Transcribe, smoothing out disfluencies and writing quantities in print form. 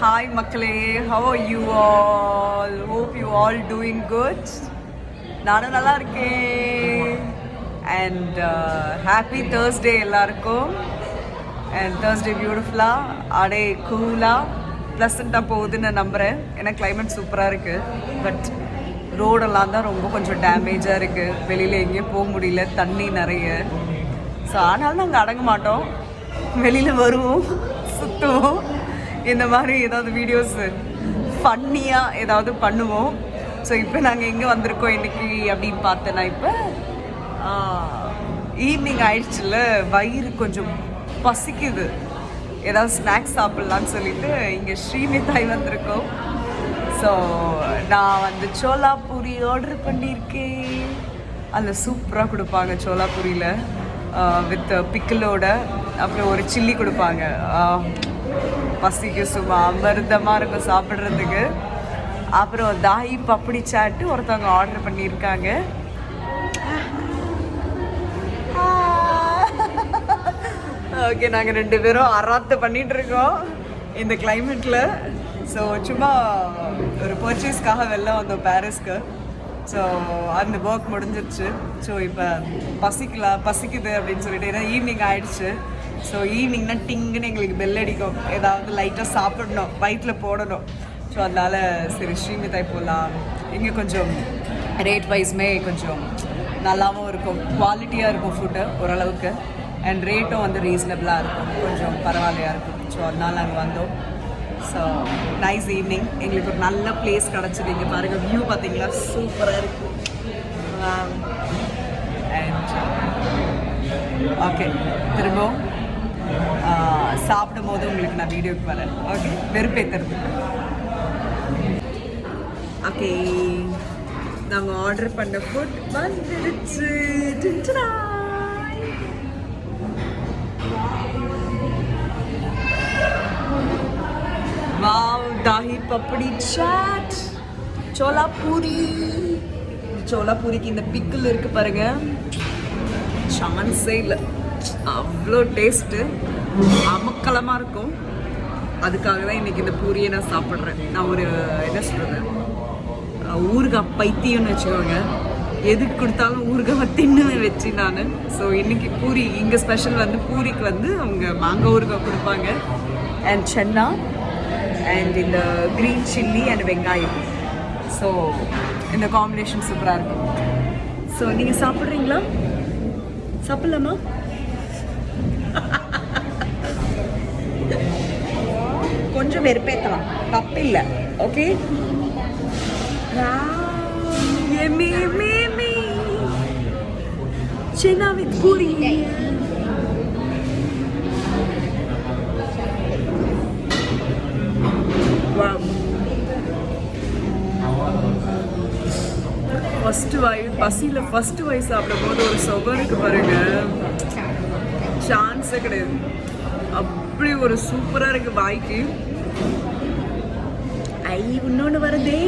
Hi Makale, how are you all? Hope you all doing good. நானும் நல்லா இருக்கேன். And happy Thursday எல்லாருக்கும். And Thursday beautiful-ஆ, அடே கூலா, ப்ளசண்ட்டாக போகுதுன்னு நம்புகிறேன். ஏன்னா கிளைமேட் சூப்பராக இருக்குது. பட் ரோடெல்லாம் தான் ரொம்ப கொஞ்சம் டேமேஜாக இருக்குது. வெளியில் எங்கேயும் போக முடியல, தண்ணி நிறைய. ஸோ ஆனாலும் நாங்கள் அடங்க மாட்டோம். வெளியில் வருவோம், சுற்றுவோம், இந்த மாதிரி ஏதாவது வீடியோஸு ஃபன்னியாக ஏதாவது பண்ணுவோம். ஸோ இப்போ நாங்கள் எங்கே வந்திருக்கோம் இன்றைக்கி அப்படின்னு பார்த்தேன்னா, இப்போ ஈவினிங் ஆயிடுச்சுல, வயிறு கொஞ்சம் பசிக்குது, ஏதாவது ஸ்நாக்ஸ் சாப்பிட்லான்னு சொல்லிட்டு இங்கே ஸ்ரீமிதாய் வந்திருக்கோம். ஸோ நான் வந்து சோலா பூரி ஆர்டர் பண்ணியிருக்கேன். அதில் சூப்பராக கொடுப்பாங்க சோலா பூரியில் வித் பிக்கிளோட, அப்புறம் ஒரு சில்லி கொடுப்பாங்க. பசிக்கு சும்மா அமிர்தமாக இருக்கும் சாப்பிட்றதுக்கு. அப்புறம் தாஹி பப்படி சாட்டு ஒருத்தவங்க ஆர்டர் பண்ணியிருக்காங்க. ஓகே, நாங்கள் 2 பேரும் அராத்து பண்ணிகிட்ருக்கோம் இந்த கிளைமேட்டில். ஸோ சும்மா ஒரு பர்ச்சேஸ்க்காக வெளில வந்தோம் பாரிஸ்க்கு. ஸோ அந்த ஒர்க் முடிஞ்சிருச்சு. ஸோ இப்போ பசிக்குது அப்படின்னு சொல்லிட்டு, ஏன்னா ஈவினிங் ஆகிடுச்சு. ஸோ ஈவினிங்னா டிங்குன்னு எங்களுக்கு பெல் அடிக்கும், ஏதாவது லைட்டாக சாப்பிடணும், வயிற்றில் போடணும். ஸோ அதனால் சரி ஸ்ரீமிதாய் போகலாம். இங்கே கொஞ்சம் ரேட் வைஸ்மே கொஞ்சம் நல்லாவும் இருக்கும், குவாலிட்டியாக இருக்கும் ஃபுட்டு ஓரளவுக்கு. அண்ட் ரேட்டும் வந்து ரீசனபிளாக இருக்கும், கொஞ்சம் பரவாயில்லையாக இருக்கும். ஸோ அதனால் நாங்கள் வந்தோம். So nice evening. எங்களுக்கு ஒரு நல்ல பிளேஸ் கிடச்சிது. இங்கே பாருங்கள், வியூ பார்த்தீங்களா, சூப்பராக இருக்கும். அண்ட் ஓகே, திரும்பவும் சாப்பிடும் போது உங்களுக்கு நான் வீடியோக்கு வரேன். ஓகே, வெறுப்பேற்றுறது. ஓகே, நாங்கள் ஆர்டர் பண்ண ஃபுட் வந்துடுச்சு. வாவ், தாஹி பப்படி சாட், சோலா பூரி. சோலா பூரிக்கு இந்த பிக்கிள் இருக்குது பாருங்க, சான்ஸே இல்லை, அவ்வளோ டேஸ்ட்டு, அமக்கலமாக இருக்கும். அதுக்காக தான் இன்றைக்கி இந்த பூரியை நான் சாப்பிட்றேன். நான் ஒரு என்ன சொல்கிறது, ஊறுகாய் பைத்தியம்னு வச்சுக்கோங்க. எதுக்கு கொடுத்தாலும் ஊறுகாய் தின்னு வச்சு நான். ஸோ இன்றைக்கி பூரி, இங்கே ஸ்பெஷல் வந்து பூரிக்கு வந்து அவங்க மாங்காய் ஊறுகாய் கொடுப்பாங்க, அண்ட் சென்னா, அண்ட் இந்த க்ரீன் சில்லி அண்ட் வெங்காயம். ஸோ இந்த காம்பினேஷன் சூப்பராக இருக்கும். ஸோ நீங்கள் சாப்பிட்றீங்களா? சாப்பிட்லாமா? கொஞ்சம் வெறுப்பேற்றலாம், தப்பில்லை. Okay, chana with puri. பசியில் ஃபஸ்ட்டு வாய் சாப்பிடும் போது ஒரு சுகருக்கு பாருங்க, சான்ஸே கிடையாது. அப்படி ஒரு சூப்பராக இருக்குது வாய்க்கு. இன்னொன்று வருதே,